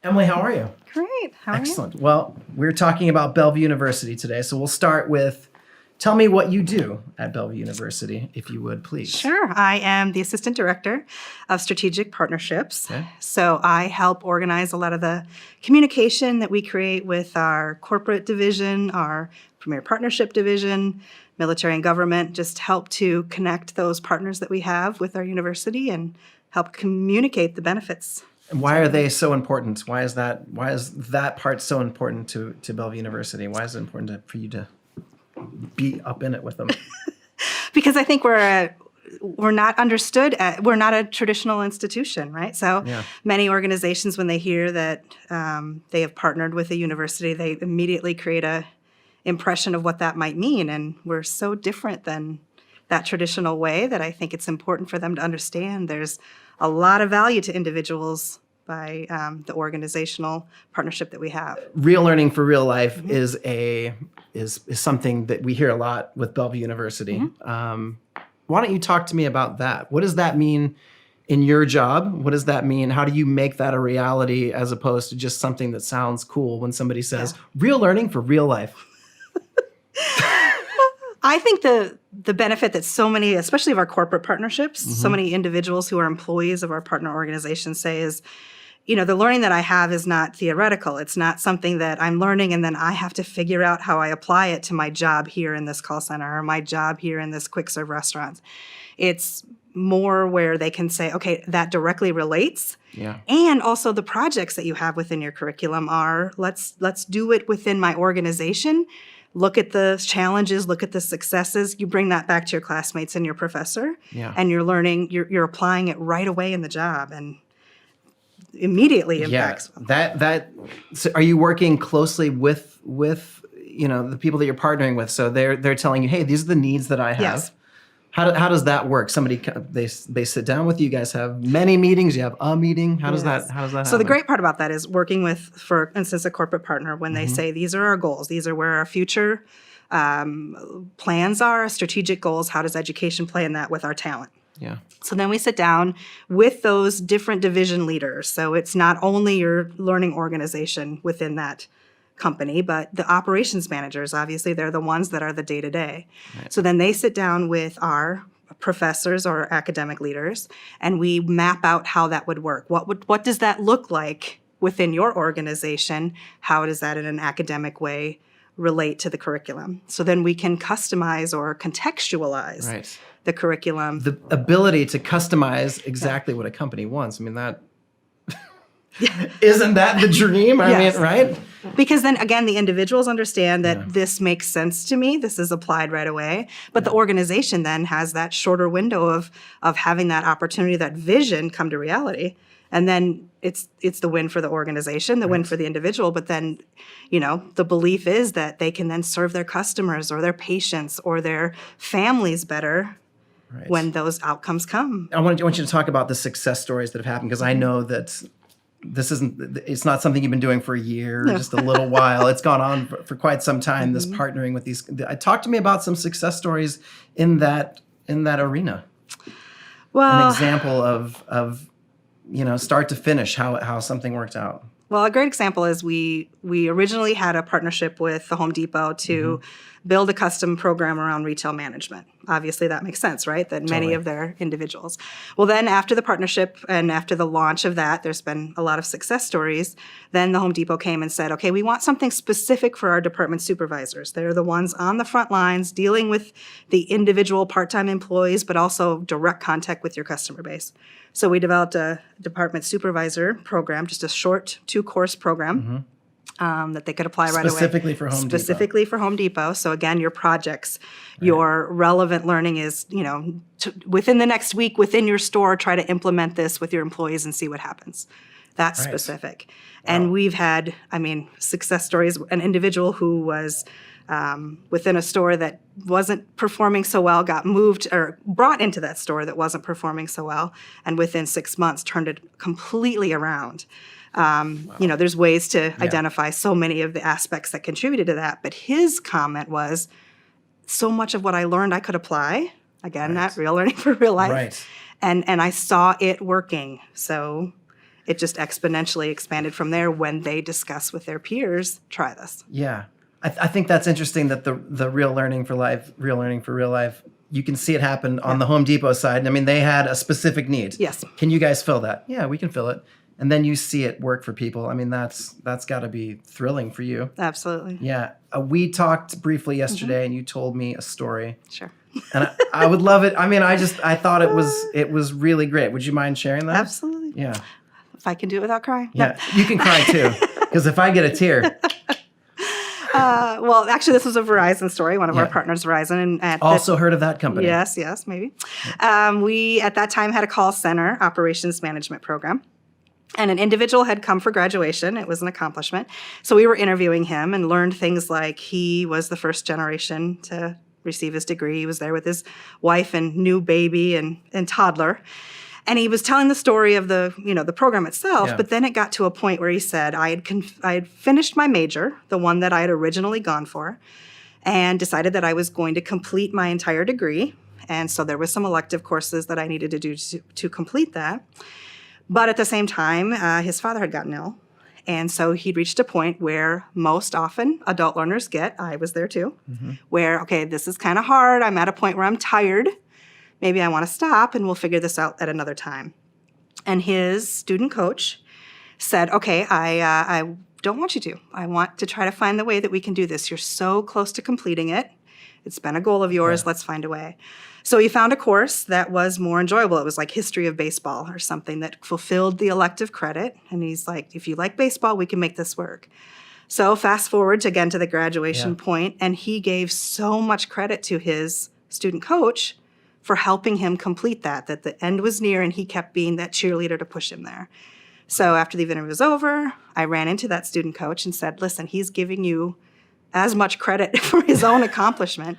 Emily, how are you? Great. How are you? Excellent. Well, we're talking about Bellevue University today, so we'll start with tell me what you do at Bellevue University, if you would, please. Sure. I am the Assistant Director of Strategic Partnerships. Okay. So I help organize a lot of the communication that we create with our corporate division, our Premier Partnership division, military and government, just help to connect those partners that we have with our university and help communicate the benefits. And why are they so important? Why is that part so important to Bellevue University? Why is it important for you to be up in it with them? Because I think we're not understood. We're not a traditional institution, right? So many organizations, when they hear that they have partnered with a university, they immediately create a impression of what that might mean. And we're so different than that traditional way that I think it's important for them to understand there's a lot of value to individuals by the organizational partnership that we have. Real learning for real life is something that we hear a lot with Bellevue University. Why don't you talk to me about that? What does that mean in your job? What does that mean? How do you make that a reality as opposed to just something that sounds cool when somebody says real learning for real life? I think the benefit that so many, especially of our corporate partnerships, so many individuals who are employees of our partner organizations say is, the learning that I have is not theoretical. It's not something that I'm learning and then I have to figure out how I apply it to my job here in this call center or my job here in this quick serve restaurant. It's more where they can say, okay, that directly relates. Yeah. And also the projects that you have within your curriculum are, let's do it within my organization. Look at the challenges, look at the successes. You bring that back to your classmates and your professor, and you're learning, you're applying it right away in the job and immediately impacts them. So are you working closely with the people that you're partnering with? So they're telling you, hey, these are the needs that I have. Yes. How does that work? They sit down with you. You guys have many meetings. You have a meeting. How does that happen? So the great part about that is working with, for instance, a corporate partner when they say these are our goals, these are where our future plans are, strategic goals. How does education play in that with our talent? Yeah. So then we sit down with those different division leaders. So it's not only your learning organization within that company, but the operations managers, obviously, they're the ones that are the day-to-day. Right. So then they sit down with our professors or academic leaders, and we map out how that would work. What does that look like within your organization? How does that in an academic way relate to the curriculum? So then we can customize or contextualize the curriculum. The ability to customize exactly what a company wants. I mean, that isn't that the dream? I mean, right? Because then again, the individuals understand that this makes sense to me. This is applied right away. But the organization then has that shorter window of having that opportunity, that vision come to reality. And then it's the win for the organization, the win for the individual. But then, the belief is that they can then serve their customers or their patients or their families better when those outcomes come. I want you to talk about the success stories that have happened, because I know that it's not something you've been doing for a year, or just a little while. It's gone on for quite some time, this partnering with these. Talk to me about some success stories in that arena. Well, an example of start to finish, how something worked out. Well, a great example is we originally had a partnership with the Home Depot to build a custom program around retail management. Obviously, that makes sense, right? That many of their individuals. Well, then after the partnership and after the launch of that, there's been a lot of success stories. Then the Home Depot came and said, okay, we want something specific for our department supervisors. They're the ones on the front lines dealing with the individual part-time employees, but also direct contact with your customer base. So we developed a department supervisor program, just a short 2-course program that they could apply right away. Specifically for Home Depot. Specifically for Home Depot. So again, your projects, your relevant learning is, within the next week, within your store, try to implement this with your employees and see what happens. That's specific. And we've had, success stories. An individual who was within a store that wasn't performing so well, got moved or brought into that store that wasn't performing so well, and within 6 months turned it completely around. There's ways to identify so many of the aspects that contributed to that. But his comment was, so much of what I learned I could apply. Again, not real learning for real life. Right. And I saw it working. So it just exponentially expanded from there when they discuss with their peers, try this. Yeah. I think that's interesting that the real learning for life, real learning for real life, you can see it happen on the Home Depot side. I mean, they had a specific need. Yes. Can you guys fill that? Yeah, we can fill it. And then you see it work for people. I mean, that's got to be thrilling for you. Absolutely. Yeah. We talked briefly yesterday and you told me a story. Sure. And I would love it. I mean, I thought it was really great. Would you mind sharing that? Absolutely. Yeah. If I can do it without crying. Yeah. You can cry too. Because if I get a tear. Well, actually, this was a Verizon story, one of our partners, Verizon. And also heard of that company. Yes, maybe. We, at that time, had a call center operations management program. And an individual had come for graduation. It was an accomplishment. So we were interviewing him and learned things like he was the first generation to receive his degree. He was there with his wife and new baby and toddler. And he was telling the story of the program itself, but then it got to a point where he said, I had finished my major, the one that I had originally gone for, and decided that I was going to complete my entire degree. And so there was some elective courses that I needed to do to complete that. But at the same time, his father had gotten ill. And so he'd reached a point where most often adult learners get, I was there too, where, okay, this is kind of hard. I'm at a point where I'm tired. Maybe I want to stop and we'll figure this out at another time. And his student coach said, okay, I don't want you to. I want to try to find the way that we can do this. You're so close to completing it. It's been a goal of yours. Let's find a way. So he found a course that was more enjoyable. It was like history of baseball or something that fulfilled the elective credit. And he's like, if you like baseball, we can make this work. So fast forward again to the graduation point, and he gave so much credit to his student coach for helping him complete that the end was near, and he kept being that cheerleader to push him there. So after the interview was over, I ran into that student coach and said, listen, he's giving you as much credit for his own accomplishment.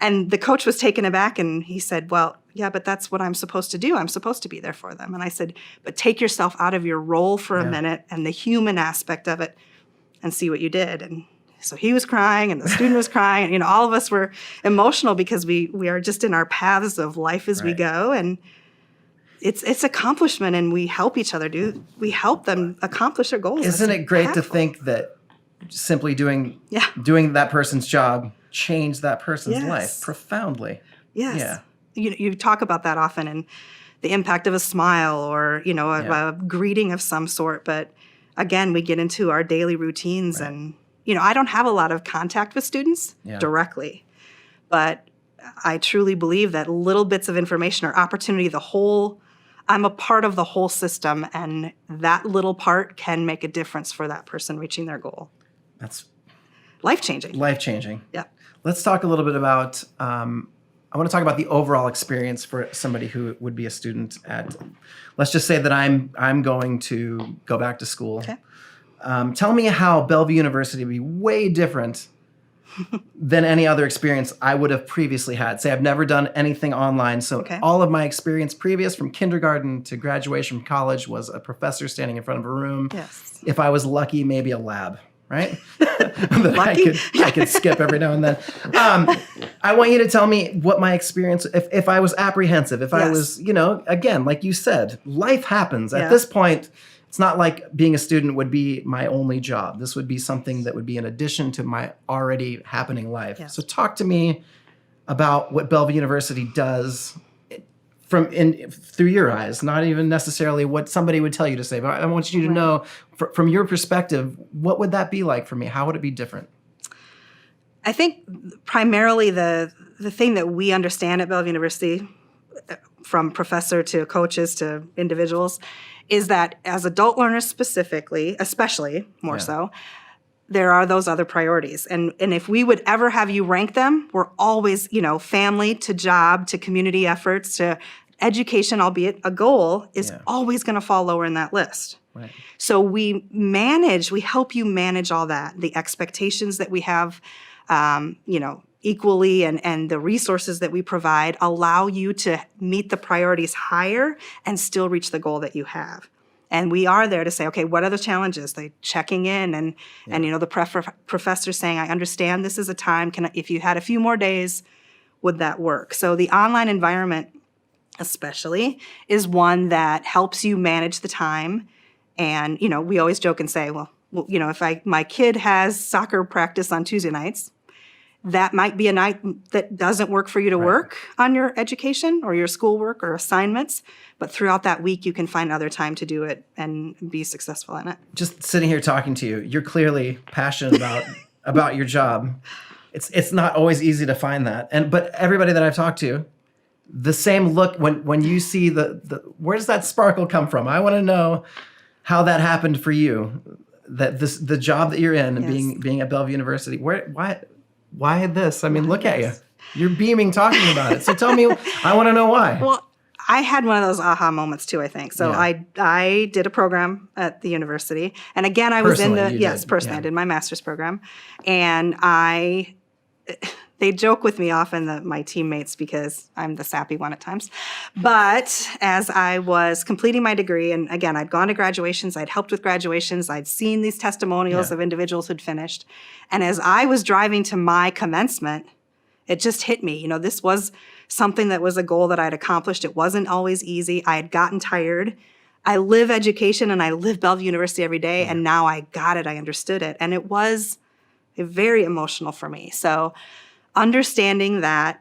And the coach was taken aback, and he said, well, yeah, but that's what I'm supposed to do. I'm supposed to be there for them. And I said, but take yourself out of your role for a minute and the human aspect of it and see what you did. And so he was crying and the student was crying. And, all of us were emotional because we are just in our paths of life as we go. And it's accomplishment, and we help each other we help them accomplish their goals. Isn't it great to think that simply doing that person's job changed that person's life profoundly? Yes. Yeah. You talk about that often, and the impact of a smile or, a greeting of some sort. But again, we get into our daily routines and, I don't have a lot of contact with students directly, but I truly believe that little bits of information or opportunity, I'm a part of the whole system, and that little part can make a difference for that person reaching their goal. That's life-changing. Life-changing. Yeah. Let's talk a little bit about, I want to talk about the overall experience for somebody who would be a student at, let's just say that I'm going to go back to school. Okay. Tell me how Bellevue University would be way different than any other experience I would have previously had. Say I've never done anything online, so all of my experience previous from kindergarten to graduation from college was a professor standing in front of a room. Yes. If I was lucky, maybe a lab, right? that I could skip every now and then. I want you to tell me what my experience, if I was apprehensive, if I was, again, like you said, life happens. At this point, it's not like being a student would be my only job. This would be something that would be in addition to my already happening life. Yeah. So talk to me about what Bellevue University does through your eyes, not even necessarily what somebody would tell you to say. But I want you to know, from your perspective, what would that be like for me? How would it be different? I think primarily the thing that we understand at Bellevue University, from professor to coaches to individuals, is that as adult learners specifically, especially more so, there are those other priorities. And if we would ever have you rank them, we're always, family to job to community efforts to education, albeit a goal, is always going to fall lower in that list. Right. So we help you manage all that, the expectations that we have, equally, and the resources that we provide allow you to meet the priorities higher and still reach the goal that you have. And we are there to say, okay, what are the challenges? They checking in and the professor saying, I understand this is a time, if you had a few more days, would that work? So the online environment especially is one that helps you manage the time And, we always joke and say, well, if my kid has soccer practice on Tuesday nights, that might be a night that doesn't work for you to work on your education or your schoolwork or assignments. But throughout that week, you can find other time to do it and be successful in it. Just sitting here talking to you, you're clearly passionate about your job. It's not always easy to find that. But everybody that I've talked to, the same look when you see the where does that sparkle come from? I want to know how that happened for you. That the job that you're in, being at Bellevue University, why this? I mean, look at you. You're beaming talking about it. So tell me, I want to know why. Well, I had one of those aha moments too, I think. So I did a program at the university. And again, I was personally, I did my master's program. And they joke with me often, my teammates, because I'm the sappy one at times. But as I was completing my degree, and again, I'd gone to graduations, I'd helped with graduations, I'd seen these testimonials of individuals who'd finished. And as I was driving to my commencement, it just hit me. This was something that was a goal that I'd accomplished. It wasn't always easy. I had gotten tired. I live education and I live Bellevue University every day. And now I got it. I understood it. And it was very emotional for me. So understanding that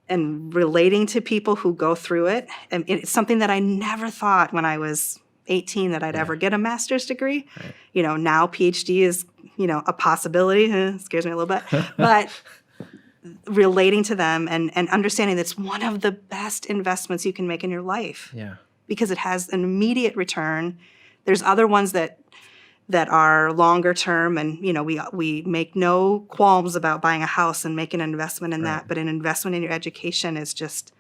and relating to people who go through it, and it's something that I never thought when I was 18 that I'd ever get a master's degree. Right. Now PhD is, a possibility. It scares me a little bit. But relating to them and understanding that's one of the best investments you can make in your life. Yeah. Because it has an immediate return. There's other ones that are longer term, and we make no qualms about buying a house and making an investment in that. But an investment in your education is just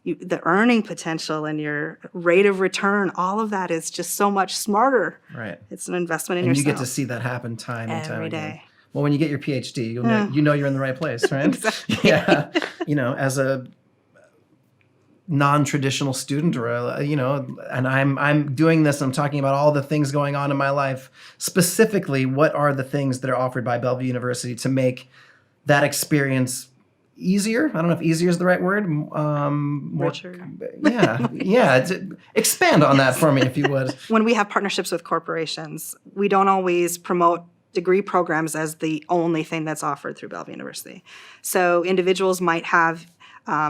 the earning potential and your rate of return. All of that is just so much smarter. Right. It's an investment in yourself. And you get to see that happen time and time every again. day. Well, when you get your PhD, you'll know you're in the right place, right? Exactly. Yeah. As a non-traditional student, or and I'm doing this, I'm talking about all the things going on in my life. Specifically, what are the things that are offered by Bellevue University to make that experience easier? I don't know if easier is the right word. Richer. Yeah. Expand on that for me, if you would. When we have partnerships with corporations, we don't always promote degree programs as the only thing that's offered through Bellevue University. So individuals might have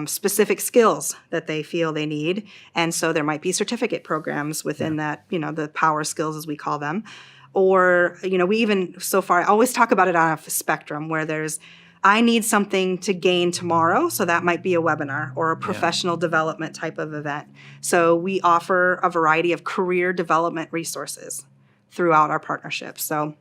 specific skills that they feel they need. And so there might be certificate programs within that, the power skills as we call them. Or, we even so far, I always talk about it on a spectrum where I need something to gain tomorrow. So that might be a webinar or a professional development type of event. So we offer a variety of career development resources throughout our partnerships. So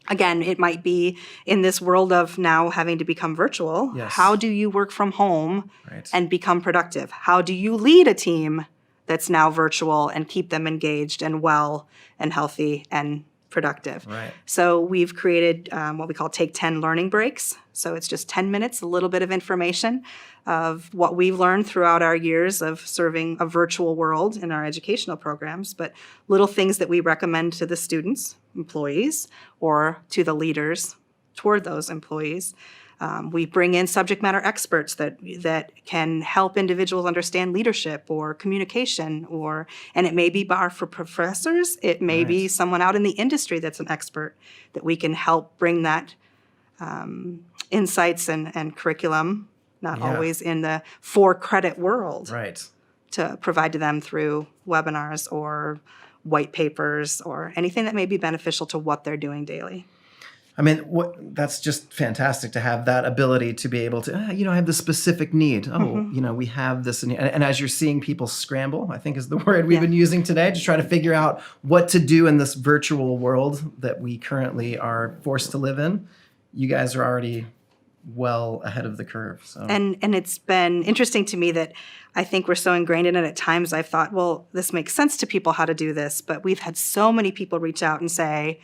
again, it might be in this world of now having to become virtual. Yes. How do you work from home and become productive? How do you lead a team that's now virtual and keep them engaged and well and healthy and productive? Right. So we've created what we call Take 10 learning breaks. So it's just 10 minutes, a little bit of information of what we've learned throughout our years of serving a virtual world in our educational programs, but little things that we recommend to the students, employees, or to the leaders toward those employees. We bring in subject matter experts that can help individuals understand leadership or communication, and it may be for professors, it may be someone out in the industry that's an expert that we can help bring that insights and curriculum, not always in the for-credit world, to provide to them through webinars or white papers or anything that may be beneficial to what they're doing daily. I mean, that's just fantastic to have that ability to be able to, I have this specific need. We have this. And as you're seeing people scramble, I think is the word we've been using today, to try to figure out what to do in this virtual world that we currently are forced to live in. You guys are already well ahead of the curve. So. And it's been interesting to me that I think we're so ingrained in it at times. I've thought, well, this makes sense to people how to do this. But we've had so many people reach out and say,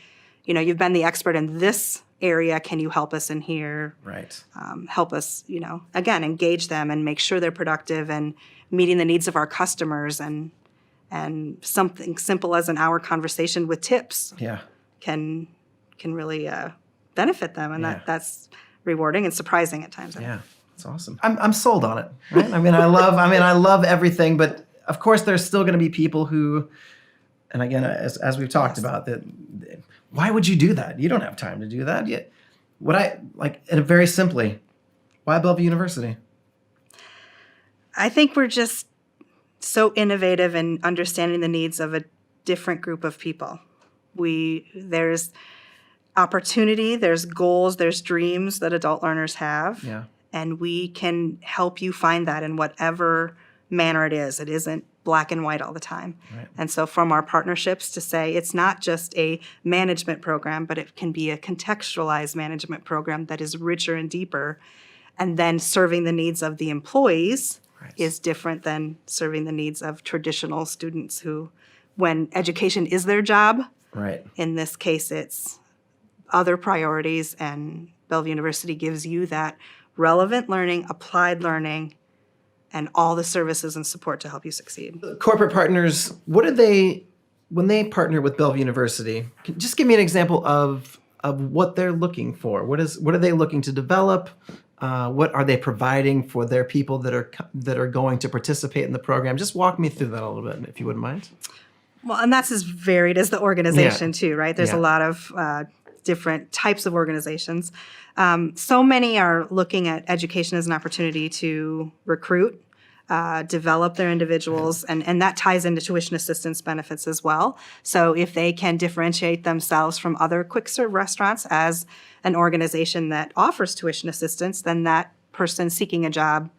you've been the expert in this area. Can you help us in here? Right. Help us, again, engage them and make sure they're productive and meeting the needs of our customers, and something simple as an hour conversation with tips can really benefit them. And that's rewarding and surprising at times. Yeah, it's awesome. I'm sold on it. Right? I love everything, but of course there's still going to be people who And again, as we've talked about, why would you do that? You don't have time to do that. Yet, and very simply, why Bellevue University? I think we're just so innovative in understanding the needs of a different group of people. There's opportunity, there's goals, there's dreams that adult learners have. Yeah. And we can help you find that in whatever manner it is. It isn't black and white all the time. Right. And so from our partnerships to say it's not just a management program, but it can be a contextualized management program that is richer and deeper. And then serving the needs of the employees is different than serving the needs of traditional students who, when education is their job, in this case it's other priorities, and Bellevue University gives you that relevant learning, applied learning, and all the services and support to help you succeed. Corporate partners, when they partner with Bellevue University, just give me an example of what they're looking for. What are they looking to develop? What are they providing for their people that are going to participate in the program? Just walk me through that a little bit, if you wouldn't mind. Well, and that's as varied as the organization too, right? There's a lot of different types of organizations. So many are looking at education as an opportunity to recruit, develop their individuals, and that ties into tuition assistance benefits as well. So if they can differentiate themselves from other quick serve restaurants as an organization that offers tuition assistance, then that person seeking a job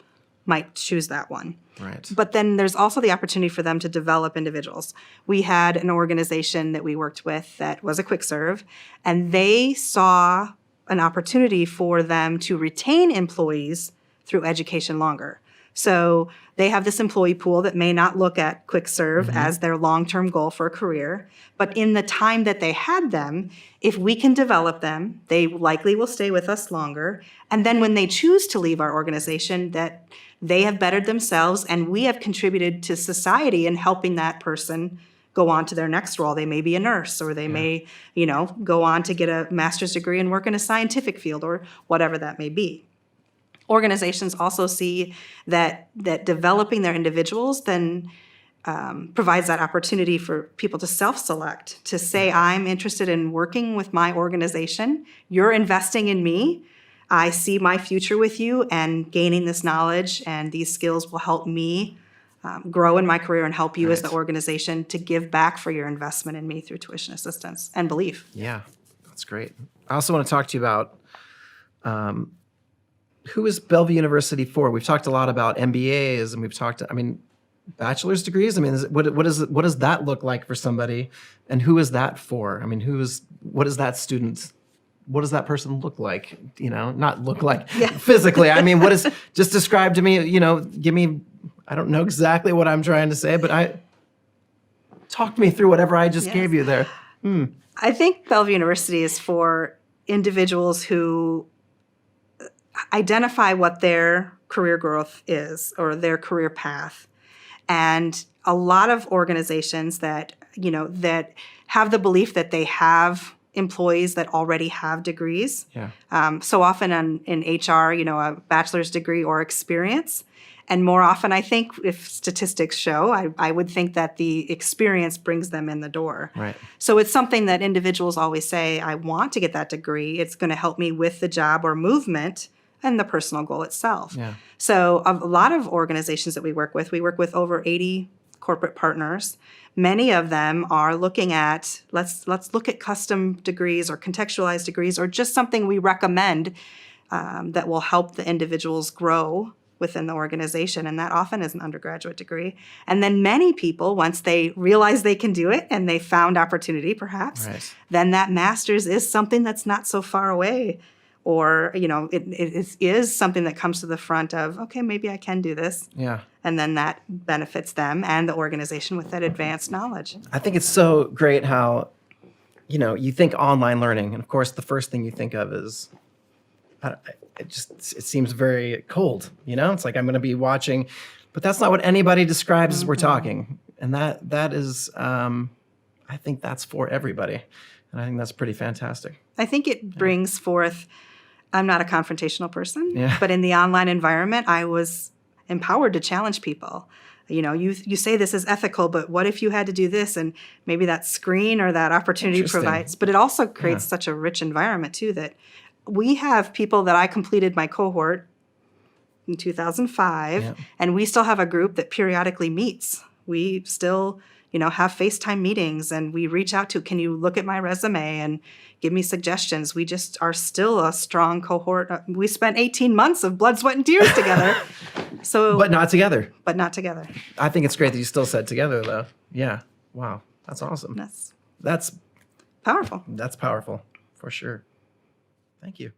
might choose that one. Right. But then there's also the opportunity for them to develop individuals. We had an organization that we worked with that was a quick serve, and they saw an opportunity for them to retain employees through education longer. So they have this employee pool that may not look at quick serve as their long-term goal for a career, but in the time that they had them, if we can develop them, they likely will stay with us longer. And then when they choose to leave our organization, that they have bettered themselves and we have contributed to society in helping that person go on to their next role. They may be a nurse, or they may, go on to get a master's degree and work in a scientific field, or whatever that may be. Organizations also see that developing their individuals then provides that opportunity for people to self-select, to say, I'm interested in working with my organization. You're investing in me. I see my future with you, and gaining this knowledge and these skills will help me grow in my career and help you as the organization to give back for your investment in me through tuition assistance and belief. Yeah, that's great. I also want to talk to you about who is Bellevue University for? We've talked a lot about MBAs, and we've talked, bachelor's degrees. What does that look like for somebody, and who is that for? What is that student? What does that person look like? Not look like physically. Just describe to me, give me, I don't know exactly what I'm trying to say, but talk me through whatever I just gave you there. I think Bellevue University is for individuals who identify what their career growth is, or their career path. And a lot of organizations that have the belief that they have employees that already have degrees. So often in HR, a bachelor's degree or experience. And more often, I think, if statistics show, I would think that the experience brings them in the door. Right. So it's something that individuals always say, I want to get that degree. It's going to help me with the job or movement and the personal goal itself. Yeah. So a lot of organizations that we work with over 80 corporate partners. Many of them are looking at, let's look at custom degrees or contextualized degrees, or just something we recommend that will help the individuals grow within the organization. And that often is an undergraduate degree. And then many people, once they realize they can do it and they found opportunity perhaps, then that master's is something that's not so far away. Or, it is something that comes to the front of, okay, maybe I can do this. Yeah. And then that benefits them and the organization with that advanced knowledge. I think it's so great how, you think online learning, and of course the first thing you think of is, it seems very cold, It's like I'm going to be watching, but that's not what anybody describes as we're talking. And that is, I think that's for everybody. And I think that's pretty fantastic. I think it brings forth, I'm not a confrontational person, Yeah. but in the online environment, I was empowered to challenge people. You say this is ethical, but what if you had to do this? And maybe that screen or that opportunity Interesting. provides, but it also creates such a rich environment too, that we have people that I completed my cohort in 2005, and we still have a group that periodically meets. We still, have FaceTime meetings, and we reach out to, can you look at my resume and give me suggestions? We just are still a strong cohort. We spent 18 months of blood, sweat, and tears together. So, But not together. But not together. I think it's great that you still said together, though. Yeah. Wow. That's awesome. That's That's powerful. powerful for sure. Thank you.